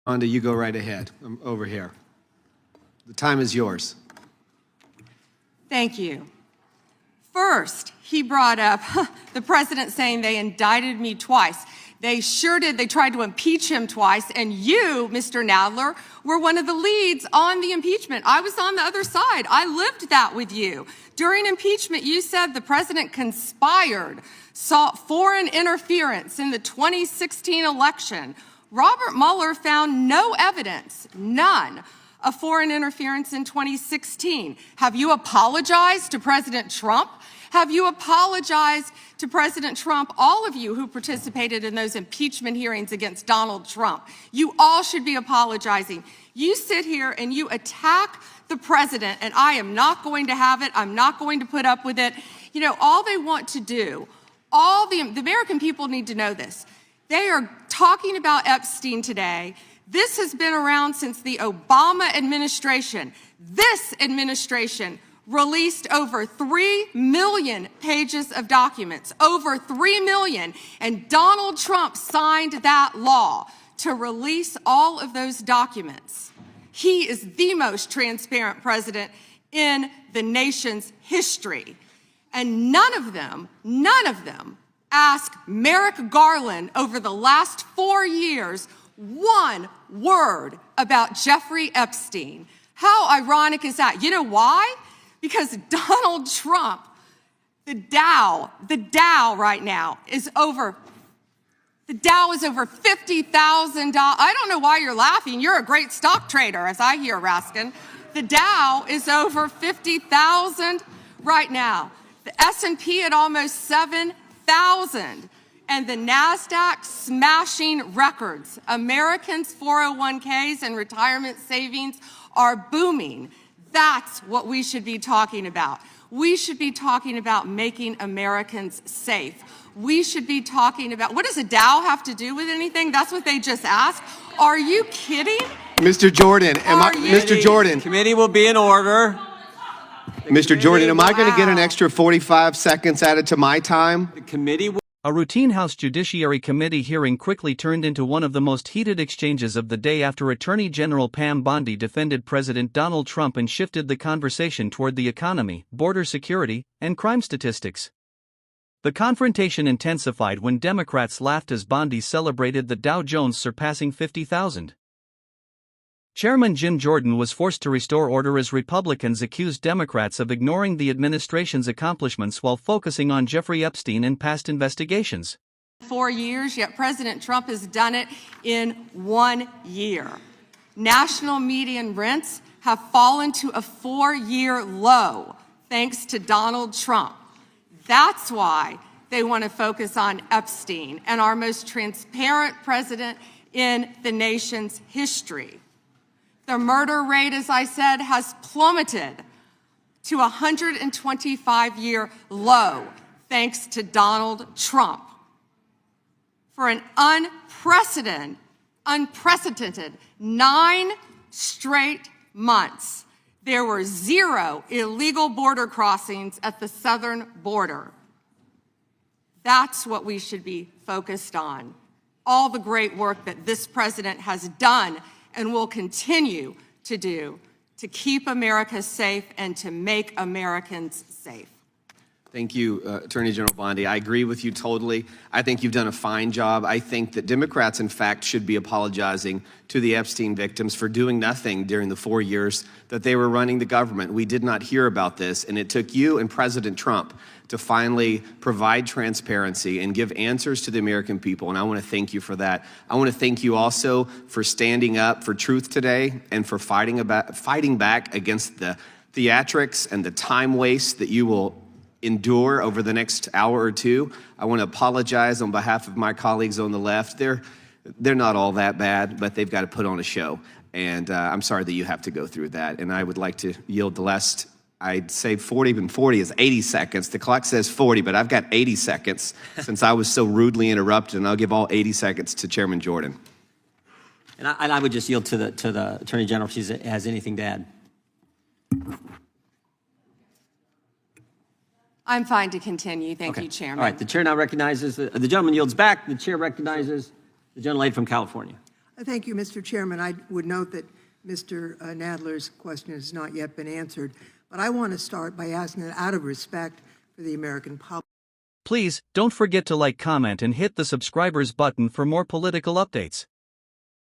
Bondi, you go right ahead. I'm over here. The time is yours. Thank you. First, he brought up the president saying they indicted me twice. They sure did. They tried to impeach him twice, and you, Mr. Nadler, were one of the leads on the impeachment. I was on the other side. I lived that with you. During impeachment, you said the president conspired, sought foreign interference in the 2016 election. Robert Mueller found no evidence, none, of foreign interference in 2016. Have you apologized to President Trump? Have you apologized to President Trump, all of you who participated in those impeachment hearings against Donald Trump? You all should be apologizing. You sit here and you attack the president, and I am not going to have it. I'm not going to put up with it. You know, all they want to do, the American people need to know this. They are talking about Epstein today. This has been around since the Obama administration. This administration released over 3 million pages of documents, over 3 million, and Donald Trump signed that law to release all of those documents. He is the most transparent president in the nation's history. And none of them asked Merrick Garland over the last 4 years one word about Jeffrey Epstein. How ironic is that? You know why? Because Donald Trump, the Dow right now is over, the Dow is over $50,000. I don't know why you're laughing. You're a great stock trader, as I hear, Raskin. The Dow is over 50,000 right now. The S&P at almost 7,000. And the NASDAQ smashing records. Americans' 401ks and retirement savings are booming. That's what we should be talking about. We should be talking about making Americans safe. We should be talking about, what does a Dow have to do with anything? That's what they just asked. Are you kidding? Mr. Jordan, Mr. Jordan. Committee will be in order. Mr. Jordan, am I going to get an extra 45 seconds added to my time? The committee will. A routine House Judiciary Committee hearing quickly turned into one of the most heated exchanges of the day after Attorney General Pam Bondi defended President Donald Trump and shifted the conversation toward the economy, border security, and crime statistics. The confrontation intensified when Democrats laughed as Bondi celebrated the Dow Jones surpassing 50,000. Chairman Jim Jordan was forced to restore order as Republicans accused Democrats of ignoring the administration's accomplishments while focusing on Jeffrey Epstein and past investigations. 4 years, yet President Trump has done it in 1 year. National median rents have fallen to a 4-year low thanks to Donald Trump. That's why they want to focus on Epstein and our most transparent president in the nation's history. The murder rate, as I said, has plummeted to a 125-year low thanks to Donald Trump. For an unprecedented 9 straight months, there were 0 illegal border crossings at the southern border. That's what we should be focused on. All the great work that this president has done and will continue to do to keep America safe and to make Americans safe. Thank you, Attorney General Bondi. I agree with you totally. I think you've done a fine job. I think that Democrats, in fact, should be apologizing to the Epstein victims for doing nothing during the 4 years that they were running the government. We did not hear about this, and it took you and President Trump to finally provide transparency and give answers to the American people, and I want to thank you for that. I want to thank you also for standing up for truth today and for fighting back against the theatrics and the time waste that you will endure over the next hour or two. I want to apologize on behalf of my colleagues on the left. They're not all that bad, but they've got to put on a show, and I'm sorry that you have to go through that, and I would like to yield the last, I'd say 40, and 40 is 80 seconds. The clock says 40, but I've got 80 seconds since I was so rudely interrupted, and I'll give all 80 seconds to Chairman Jordan. And I would just yield to the Attorney General if she has anything to add. I'm fine to continue. Thank you, Chairman. All right, the chair now recognizes, the gentleman yields back. The chair recognizes the gentlelady from California. Thank you, Mr. Chairman. I would note that Mr. Nadler's question has not yet been answered, but I want to start by asking that out of respect for the American public. Please, don't forget to like, comment, and hit the subscribers button for more political updates.